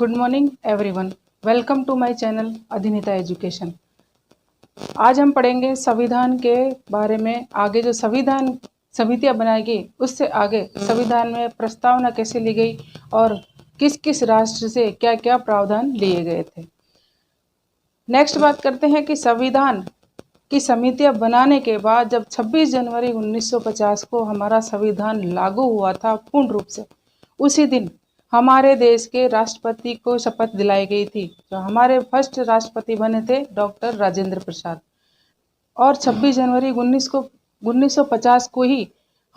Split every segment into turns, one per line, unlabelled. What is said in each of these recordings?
Good morning everyone. Welcome to my channel Adhinita Education. आज हम पढ़ेंगे संविधान के बारे में। आगे जो संविधान समितियां बनाई गई उससे आगे संविधान में प्रस्तावना कैसे ली गई और किस किस राष्ट्र से क्या क्या प्रावधान लिए गए थे। नेक्स्ट बात करते हैं कि संविधान की समितियां बनाने के बाद जब 26 जनवरी 1950 को हमारा संविधान लागू हुआ था पूर्ण रूप से, उसी दिन हमारे देश के राष्ट्रपति को शपथ दिलाई गई थी। जो हमारे फर्स्ट राष्ट्रपति बने थे डॉक्टर राजेंद्र प्रसाद। और 26 जनवरी 1950 को ही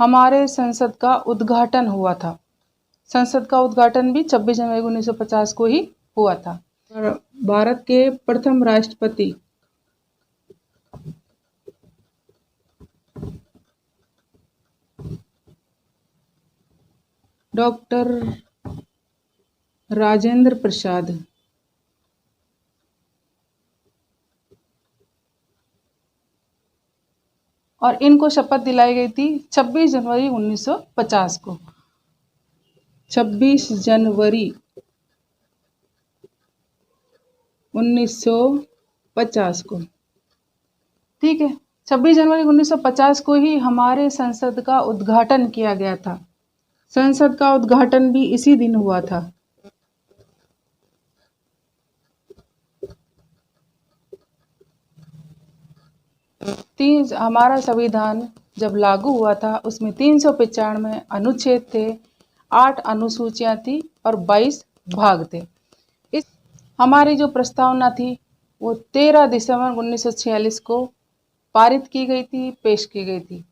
हमारे संसद का उद्घाटन हुआ था। संसद का उद्घाटन भी 26 जनवरी 1950 को ही हुआ था। और भारत के प्रथम राष्ट्रपति डॉक्टर राजेंद्र प्रसाद और इनको शपथ दिलाई गई थी 26 जनवरी 1950 को। 26 जनवरी 1950 को, ठीक है। 26 जनवरी 1950 को ही हमारे संसद का उद्घाटन किया गया था। संसद का उद्घाटन भी इसी दिन हुआ था। हमारा संविधान जब लागू हुआ था उसमें 395 अनुच्छेद थे, 8 अनुसूचियां थी और 22 भाग थे। इस हमारी जो प्रस्तावना थी वो 13 दिसंबर 1946 को पारित की गई थी, पेश की गई थी।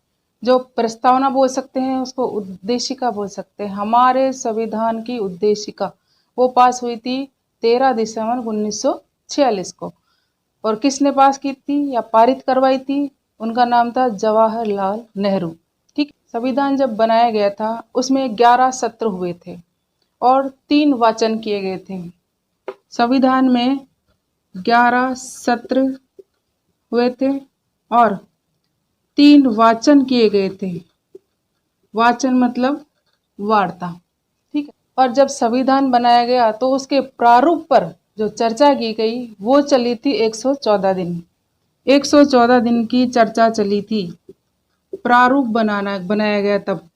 जो प्रस्तावना बोल सकते हैं उसको उद्देशिका बोल सकते हैं। हमारे संविधान की उद्देशिका वो पास हुई थी 13 दिसंबर 1946 को। और किसने पास की थी या पारित करवाई थी? उनका नाम था जवाहरलाल नेहरू। ठीक। संविधान जब बनाया गया था उसमें 11 सत्र हुए थे और 3 वाचन किए गए थे। संविधान में 11 सत्र हुए थे और 3 वाचन किए गए थे। वाचन मतलब वार्ता, ठीक है। और जब संविधान बनाया गया तो उसके प्रारूप पर जो चर्चा की गई वो चली थी 114 दिन। 114 दिन की चर्चा चली थी। प्रारूप बनाया गया, तब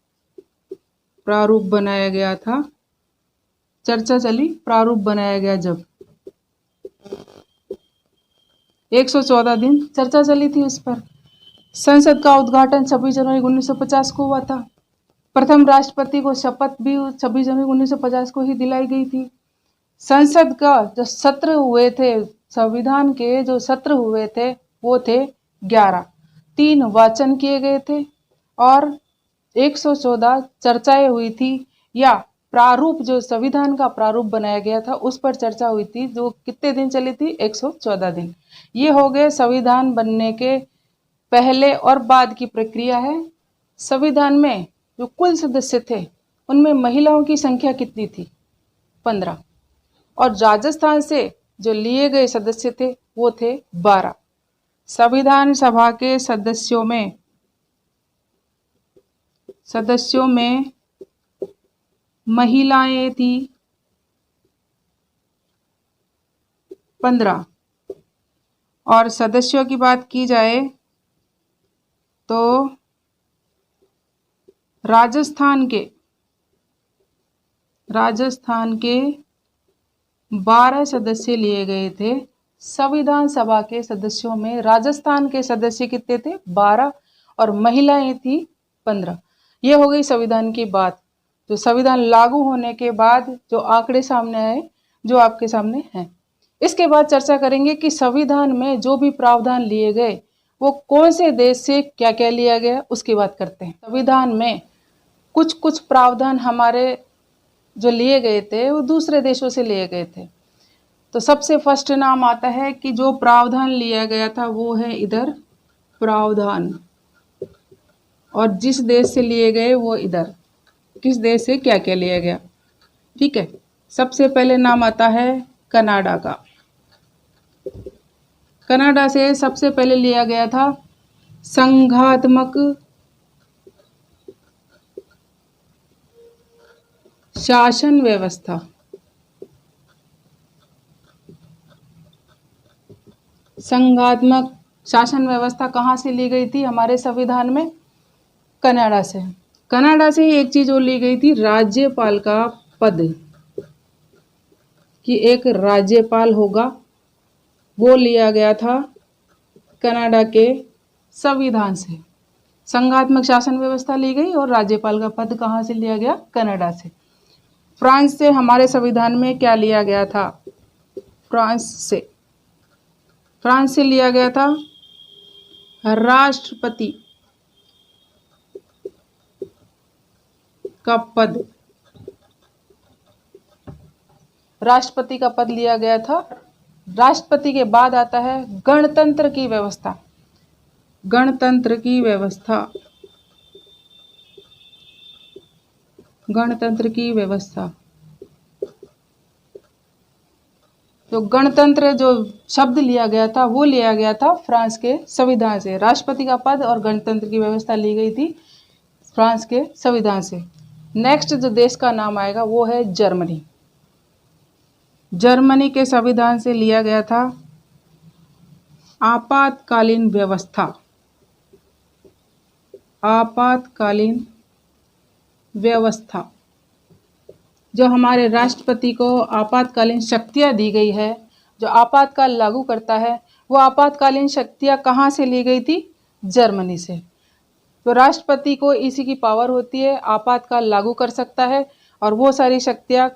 प्रारूप बनाया गया था। चर्चा चली, प्रारूप बनाया गया जब 114 दिन चर्चा चली थी उस पर। संसद का उद्घाटन 26 जनवरी 1950 को हुआ था। प्रथम राष्ट्रपति को शपथ भी 26 जनवरी 1950 को ही दिलाई गई थी। संसद का जो सत्र हुए थे, संविधान के जो सत्र हुए थे वो थे 11। 3 वाचन किए गए थे और 114 चर्चाएं हुई थी, या प्रारूप जो संविधान का प्रारूप बनाया गया था उस पर चर्चा हुई थी, जो कितने दिन चली थी? 114 दिन। ये हो गए संविधान बनने के पहले और बाद की प्रक्रिया है। संविधान में जो कुल सदस्य थे उनमें महिलाओं की संख्या कितनी थी? 15। और राजस्थान से जो लिए गए सदस्य थे वो थे 12। संविधान सभा के सदस्यों में महिलाएं थी 15। और सदस्यों की बात की जाए तो राजस्थान के 12 सदस्य लिए गए थे। संविधान सभा के सदस्यों में राजस्थान के सदस्य कितने थे? 12 और महिलाएं थी 15। ये हो गई संविधान की बात। जो संविधान लागू होने के बाद जो आंकड़े सामने आए, जो आपके सामने हैं। इसके बाद चर्चा करेंगे कि संविधान में जो भी प्रावधान लिए गए वो कौन से देश से क्या क्या लिया गया, उसकी बात करते हैं। संविधान में कुछ प्रावधान हमारे जो लिए गए थे वो दूसरे देशों से लिए गए थे। तो सबसे फर्स्ट नाम आता है कि जो प्रावधान लिया गया था वो है इधर प्रावधान, और जिस देश से लिए गए वो इधर, किस देश से क्या क्या लिया गया, ठीक है। सबसे पहले नाम आता है कनाडा का। कनाडा से सबसे पहले लिया गया था संघात्मक शासन व्यवस्था। संघात्मक शासन व्यवस्था कहाँ से ली गई थी हमारे संविधान में? कनाडा से। कनाडा से ही एक चीज और ली गई थी, राज्यपाल का पद, कि एक राज्यपाल होगा, वो लिया गया था कनाडा के संविधान से। संघात्मक शासन व्यवस्था ली गई और राज्यपाल का पद कहाँ से लिया गया? कनाडा से। फ्रांस से हमारे संविधान में क्या लिया गया था? फ्रांस से लिया गया था राष्ट्रपति का पद। राष्ट्रपति का पद लिया गया था। राष्ट्रपति के बाद आता है गणतंत्र की व्यवस्था। गणतंत्र की व्यवस्था, गणतंत्र की व्यवस्था। तो गणतंत्र जो शब्द लिया गया था वो लिया गया था फ्रांस के संविधान से। राष्ट्रपति का पद और गणतंत्र की व्यवस्था ली गई थी फ्रांस के संविधान से। नेक्स्ट जो देश का नाम आएगा वो है जर्मनी। जर्मनी के संविधान से लिया गया था आपातकालीन व्यवस्था। आपातकालीन व्यवस्था, जो हमारे राष्ट्रपति को आपातकालीन शक्तियां दी गई है, जो आपातकाल लागू करता है, वो आपातकालीन शक्तियां कहाँ से ली गई थी? जर्मनी से। तो राष्ट्रपति को इसी की पावर होती है, आपातकाल लागू कर सकता है, और वो सारी शक्तियां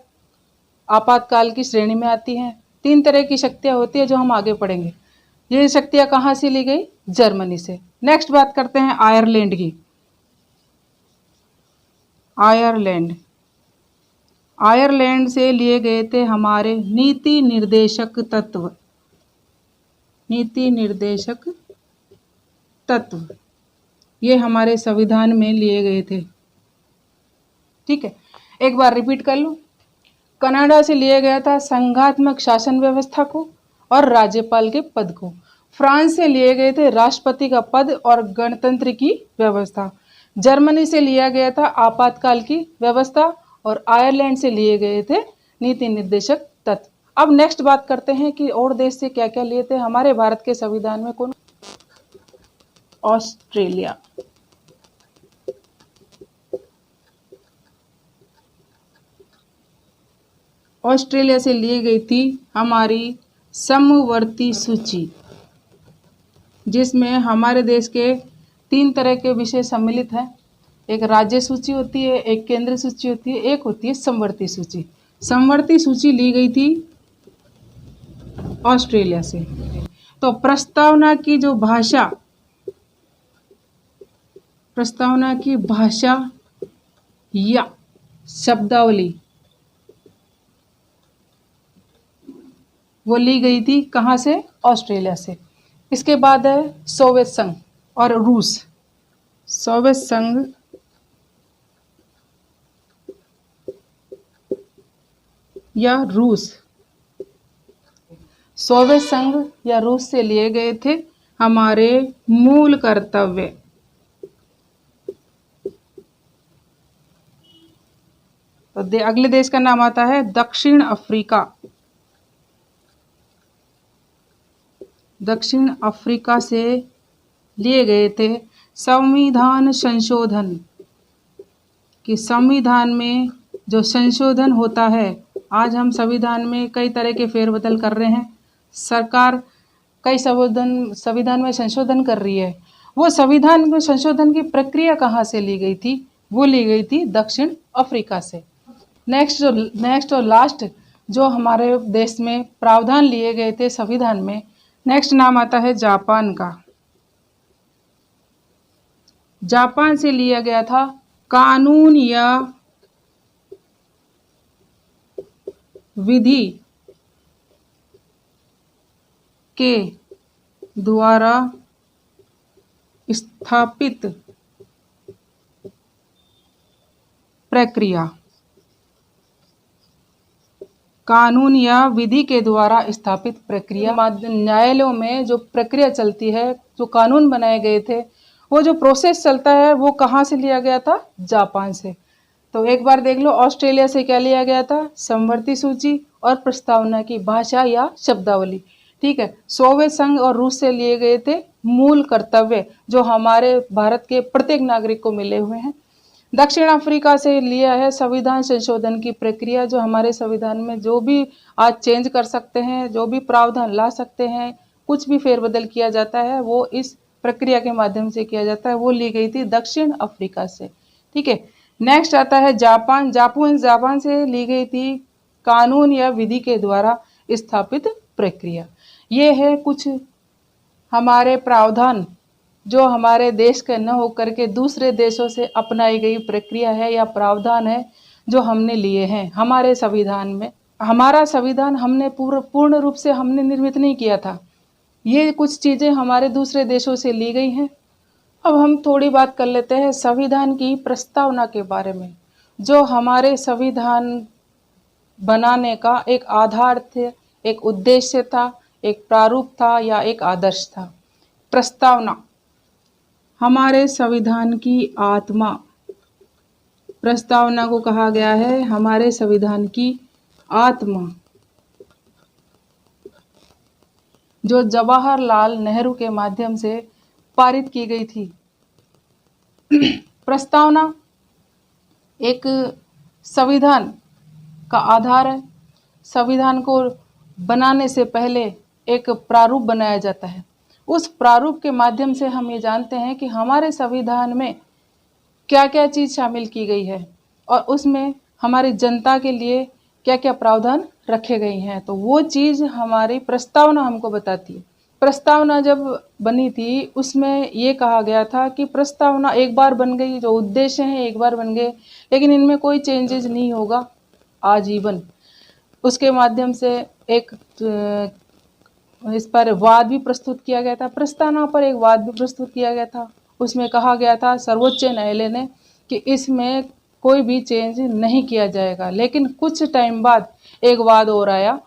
आपातकाल की श्रेणी में आती हैं। 3 तरह की शक्तियां होती है जो हम आगे पढ़ेंगे। ये शक्तियां कहाँ से ली गई? जर्मनी से। नेक्स्ट बात करते हैं आयरलैंड की। आयरलैंड से लिए गए थे हमारे नीति निर्देशक तत्व। नीति निर्देशक तत्व ये हमारे संविधान में लिए गए थे। ठीक है, एक बार रिपीट कर लो। कनाडा से लिया गया था संघात्मक शासन व्यवस्था को और राज्यपाल के पद को। फ्रांस से लिए गए थे राष्ट्रपति का पद और गणतंत्र की व्यवस्था। जर्मनी से लिया गया था आपातकाल की व्यवस्था और आयरलैंड से लिए गए थे नीति निर्देशक तत्व। अब नेक्स्ट बात करते हैं कि और देश से क्या क्या लिए थे हमारे भारत के संविधान में। कौन? ऑस्ट्रेलिया। ऑस्ट्रेलिया से ली गई थी हमारी समवर्ती सूची, जिसमें हमारे देश के 3 तरह के विषय सम्मिलित हैं। एक राज्य सूची होती है, एक केंद्र सूची होती है, एक होती है समवर्ती सूची। समवर्ती सूची ली गई थी ऑस्ट्रेलिया से। तो प्रस्तावना की जो भाषा, प्रस्तावना की भाषा या शब्दावली वो ली गई थी कहाँ से? ऑस्ट्रेलिया से। इसके बाद है सोवियत संघ और रूस। सोवियत संघ या रूस। सोवियत संघ या रूस से लिए गए थे हमारे मूल कर्तव्य। तो अगले देश का नाम आता है दक्षिण अफ्रीका। दक्षिण अफ्रीका से लिए गए थे संविधान संशोधन, कि संविधान में जो संशोधन होता है, आज हम संविधान में कई तरह के फेरबदल कर रहे हैं, सरकार कई संविधान में संशोधन कर रही है। वो संविधान में संशोधन की प्रक्रिया कहाँ से ली गई थी? वो ली गई थी दक्षिण अफ्रीका से। नेक्स्ट और लास्ट जो हमारे देश में प्रावधान लिए गए थे संविधान में, नेक्स्ट नाम आता है जापान का। जापान से लिया गया था कानून या विधि के द्वारा स्थापित प्रक्रिया। कानून या विधि के द्वारा स्थापित प्रक्रिया। न्यायालयों में जो प्रक्रिया चलती है, जो कानून बनाए गए थे, वो जो प्रोसेस चलता है, वो कहाँ से लिया गया था? जापान से। तो एक बार देख लो, ऑस्ट्रेलिया से क्या लिया गया था? समवर्ती सूची और प्रस्तावना की भाषा या शब्दावली। ठीक है। सोवियत संघ और रूस से लिए गए थे मूल कर्तव्य जो हमारे भारत के प्रत्येक नागरिक को मिले हुए हैं। दक्षिण अफ्रीका से लिया है संविधान संशोधन की प्रक्रिया, जो हमारे संविधान में जो भी आज चेंज कर सकते हैं, जो भी प्रावधान ला सकते हैं, कुछ भी फेरबदल किया जाता है वो इस प्रक्रिया के माध्यम से किया जाता है, वो ली गई थी दक्षिण अफ्रीका से। ठीक है। नेक्स्ट आता है जापान। जापान से ली गई थी कानून या विधि के द्वारा स्थापित प्रक्रिया। ये है कुछ हमारे प्रावधान जो हमारे देश के न होकर के दूसरे देशों से अपनाई गई प्रक्रिया है या प्रावधान है जो हमने लिए हैं हमारे संविधान में। हमारा संविधान हमने पूर्ण रूप से हमने निर्मित नहीं किया था, ये कुछ चीज़ें हमारे दूसरे देशों से ली गई हैं। अब हम थोड़ी बात कर लेते हैं संविधान की प्रस्तावना के बारे में, जो हमारे संविधान बनाने का एक आधार थे, एक उद्देश्य था, एक प्रारूप था या एक आदर्श था। प्रस्तावना हमारे संविधान की आत्मा, प्रस्तावना को कहा गया है हमारे संविधान की आत्मा, जो जवाहरलाल नेहरू के माध्यम से पारित की गई थी। प्रस्तावना एक संविधान का आधार है। संविधान को बनाने से पहले एक प्रारूप बनाया जाता है। उस प्रारूप के माध्यम से हम ये जानते हैं कि हमारे संविधान में क्या क्या चीज़ शामिल की गई है और उसमें हमारी जनता के लिए क्या क्या प्रावधान रखे गए हैं, तो वो चीज़ हमारी प्रस्तावना हमको बताती है। प्रस्तावना जब बनी थी उसमें ये कहा गया था कि प्रस्तावना एक बार बन गई, जो उद्देश्य हैं एक बार बन गए, लेकिन इनमें कोई चेंजेस नहीं होगा आजीवन। उसके माध्यम से एक इस पर वाद भी प्रस्तुत किया गया था। प्रस्तावना पर एक वाद भी प्रस्तुत किया गया था। उसमें कहा गया था सर्वोच्च न्यायालय ने कि इसमें कोई भी चेंज नहीं किया जाएगा, लेकिन कुछ टाइम बाद एक वाद और आया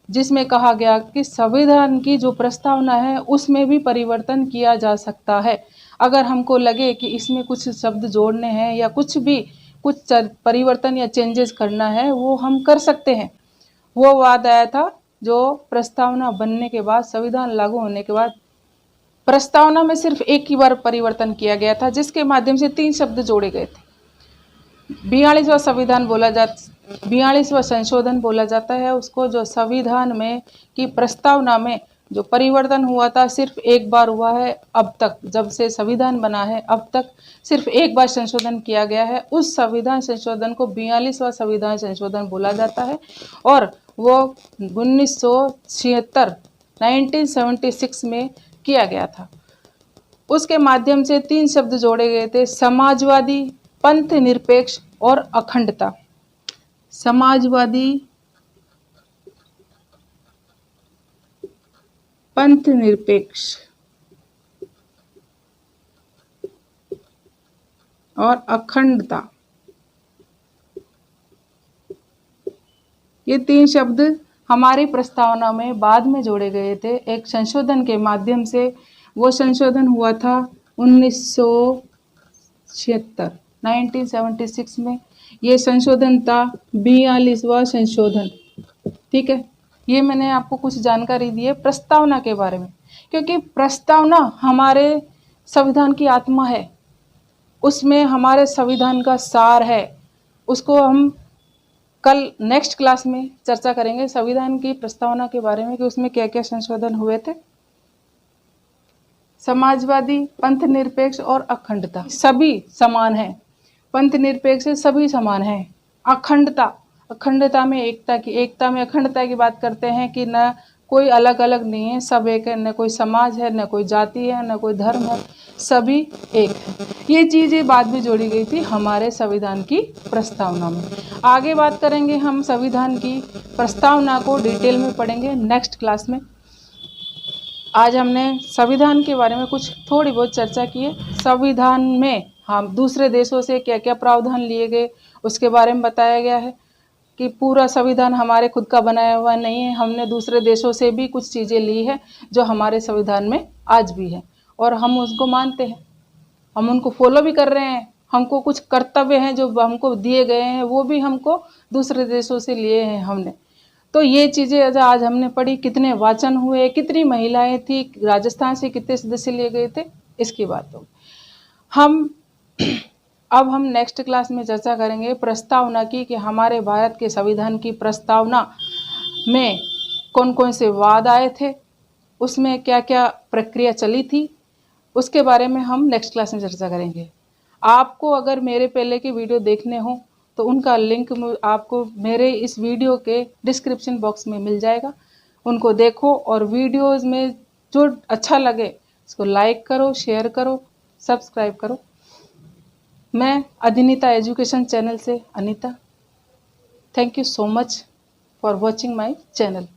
जिसमें कहा गया कि संविधान की जो प्रस्तावना है उसमें भी परिवर्तन किया जा सकता है। अगर हमको लगे कि इसमें कुछ शब्द जोड़ने हैं या कुछ परिवर्तन या चेंजेस करना है वो हम कर सकते हैं। वो वाद आया था जो प्रस्तावना बनने के बाद, संविधान लागू होने के बाद प्रस्तावना में सिर्फ एक ही बार परिवर्तन किया गया था, जिसके माध्यम से 3 शब्द जोड़े गए थे। 42वां संशोधन बोला जाता है उसको, जो संविधान में की प्रस्तावना में जो परिवर्तन हुआ था सिर्फ एक बार हुआ है अब तक। जब से संविधान बना है अब तक सिर्फ एक बार संशोधन किया गया है। उस संविधान संशोधन को 42वां संविधान संशोधन बोला जाता है और वो 1976 में किया गया था। उसके माध्यम से 3 शब्द जोड़े गए थे, समाजवादी, पंथ निरपेक्ष और अखंडता। समाजवादी, पंथ निरपेक्ष और अखंडता, ये 3 शब्द हमारी प्रस्तावना में बाद में जोड़े गए थे एक संशोधन के माध्यम से। वो संशोधन हुआ था 1976 में। ये संशोधन था 42वां संशोधन। ठीक है, ये मैंने आपको कुछ जानकारी दी है प्रस्तावना के बारे में, क्योंकि प्रस्तावना हमारे संविधान की आत्मा है, उसमें हमारे संविधान का सार है। उसको हम कल नेक्स्ट क्लास में चर्चा करेंगे संविधान की प्रस्तावना के बारे में कि उसमें क्या क्या संशोधन हुए थे। समाजवादी, पंथ निरपेक्ष और अखंडता सभी समान हैं। पंथ निरपेक्ष सभी समान हैं। अखंडता में एकता में अखंडता की बात करते हैं कि न कोई अलग अलग नहीं है, सब एक है, न कोई समाज है, न कोई जाति है, न कोई धर्म है, सभी एक है। ये चीज़ें बाद में जोड़ी गई थी हमारे संविधान की प्रस्तावना में। आगे बात करेंगे हम संविधान की प्रस्तावना को डिटेल में पढ़ेंगे नेक्स्ट क्लास में। आज हमने संविधान के बारे में कुछ थोड़ी बहुत चर्चा की है। संविधान में हम दूसरे देशों से क्या क्या प्रावधान लिए गए उसके बारे में बताया गया है कि पूरा संविधान हमारे खुद का बनाया हुआ नहीं है, हमने दूसरे देशों से भी कुछ चीज़ें ली है जो हमारे संविधान में आज भी है और हम उसको मानते हैं, हम उनको फॉलो भी कर रहे हैं। हमको कुछ कर्तव्य हैं जो हमको दिए गए हैं, वो भी हमको दूसरे देशों से लिए हैं हमने। तो ये चीज़ें आज हमने पढ़ी, कितने वाचन हुए, कितनी महिलाएं थी, राजस्थान से कितने सदस्य लिए गए थे, इसकी बात होगी। अब हम नेक्स्ट क्लास में चर्चा करेंगे प्रस्तावना की, कि हमारे भारत के संविधान की प्रस्तावना में कौन कौन से वाद आए थे, उसमें क्या क्या प्रक्रिया चली थी, उसके बारे में हम नेक्स्ट क्लास में चर्चा करेंगे। आपको अगर मेरे पहले के वीडियो देखने हो तो उनका लिंक आपको मेरे इस वीडियो के डिस्क्रिप्शन बॉक्स में मिल जाएगा, उनको देखो और वीडियोस में जो अच्छा लगे उसको लाइक करो, शेयर करो, सब्सक्राइब करो। मैं अधिनीता एजुकेशन चैनल से Anita, thank you so much for watching my channel.